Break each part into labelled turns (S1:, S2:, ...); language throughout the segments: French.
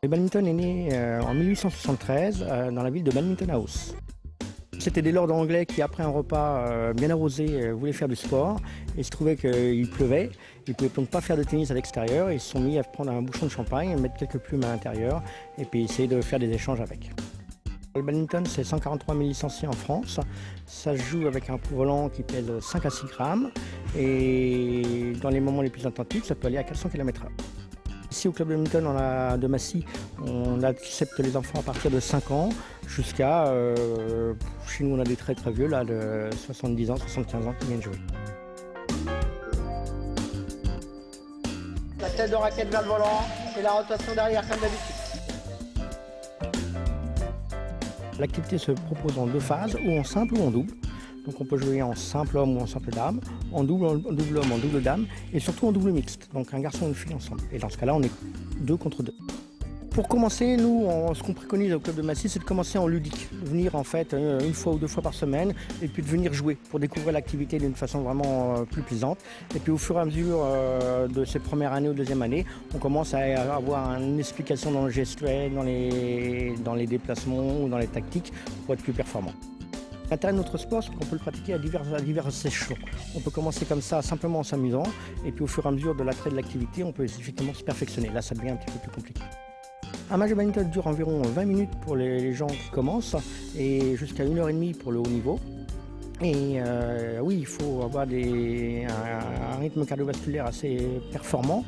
S1: Le badminton est né en 1873 dans la ville de Badminton House. C'était des lords anglais qui, après un repas bien arrosé, voulaient faire du sport. Il se trouvait qu'il pleuvait. Ils ne pouvaient donc pas faire de tennis à l'extérieur. Ils se sont mis à prendre un bouchon de champagne, mettre quelques plumes à l'intérieur et puis essayer de faire des échanges avec. Le badminton, c'est 143 000 licenciés en France. Ça se joue avec un volant qui pèse 5 à 6 grammes. Et dans les moments les plus intensifs, ça peut aller à 400 km/h. Ici au club de badminton de Massy, on accepte les enfants à partir de 5 ans jusqu'à, chez nous on a des très très vieux, là, de 70 ans, 75 ans qui viennent jouer. La tête de raquette vers le volant et la rotation derrière comme d'habitude. L'activité se propose en deux phases, ou en simple ou en double. Donc on peut jouer en simple homme ou en simple dame, en double homme, en double dame, et surtout en double mixte, donc un garçon et une fille ensemble. Et dans ce cas-là, on est 2 contre 2. Pour commencer, nous, ce qu'on préconise au club de Massy, c'est de commencer en ludique. Venir en fait 1 fois ou 2 fois par semaine, et puis de venir jouer pour découvrir l'activité d'une façon vraiment plus plaisante. Et puis au fur et à mesure de ces premières années ou deuxième année, on commence à avoir une explication dans le gestuel, dans les déplacements ou dans les tactiques pour être plus performant. L'intérêt de notre sport, c'est qu'on peut le pratiquer à divers échelons. On peut commencer comme ça, simplement en s'amusant, et puis au fur et à mesure de l'attrait de l'activité, on peut effectivement se perfectionner. Là, ça devient un petit peu plus compliqué. Un match de badminton dure environ 20 minutes pour les gens qui commencent, et jusqu'à 1h30 pour le haut niveau. Et oui, il faut avoir un rythme cardiovasculaire assez performant.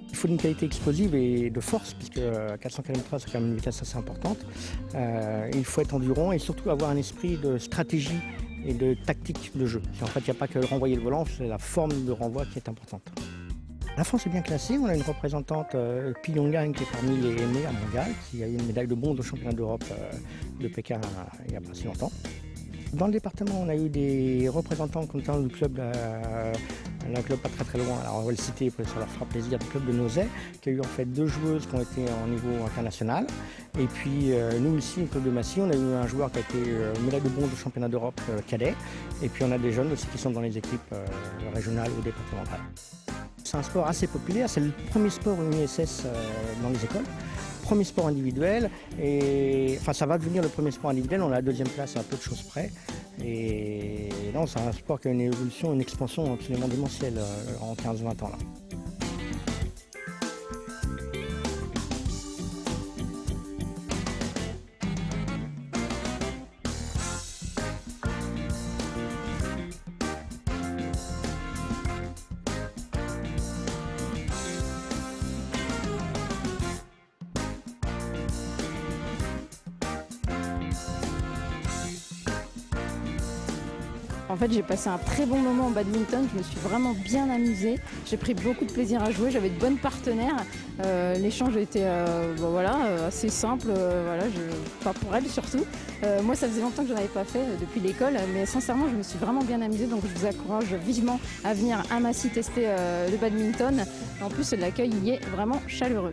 S1: Il faut une qualité explosive et de force, puisque 400 km/h, c'est quand même une vitesse assez importante. Il faut être endurant et surtout avoir un esprit de stratégie et de tactique de jeu. En fait, il n'y a pas que renvoyer le volant, c'est la forme de renvoi qui est importante. La France est bien classée. On a une représentante, Pyongyang, qui est parmi les meilleures mondiales, qui a eu une médaille de bronze au championnat d'Europe de Pékin il n'y a pas si longtemps. Dans le département, on a eu des représentants comme dans le club, un club pas très loin, alors on va le citer, ça leur fera plaisir, le club de Nozay, qui a eu en fait 2 joueuses qui ont été en niveau international. Et puis nous ici, au club de Massy, on a eu un joueur qui a été médaille de bronze au championnat d'Europe cadet. Et puis on a des jeunes aussi qui sont dans les équipes régionales ou départementales. C'est un sport assez populaire, c'est le premier sport UNISS dans les écoles. Premier sport individuel, et enfin ça va devenir le premier sport individuel, on a la 2e place à peu de choses près. Et non, c'est un sport qui a une évolution, une expansion absolument démentielle en 15-20 ans là.
S2: En fait, j'ai passé un très bon moment en badminton, je me suis vraiment bien amusée. J'ai pris beaucoup de plaisir à jouer, j'avais de bonnes partenaires. L'échange était assez simple, pas pour elle surtout. Moi, ça faisait longtemps que je n'en avais pas fait depuis l'école, mais sincèrement, je me suis vraiment bien amusée. Donc, je vous encourage vivement à venir à Massy tester le badminton. En plus, l'accueil y est vraiment chaleureux.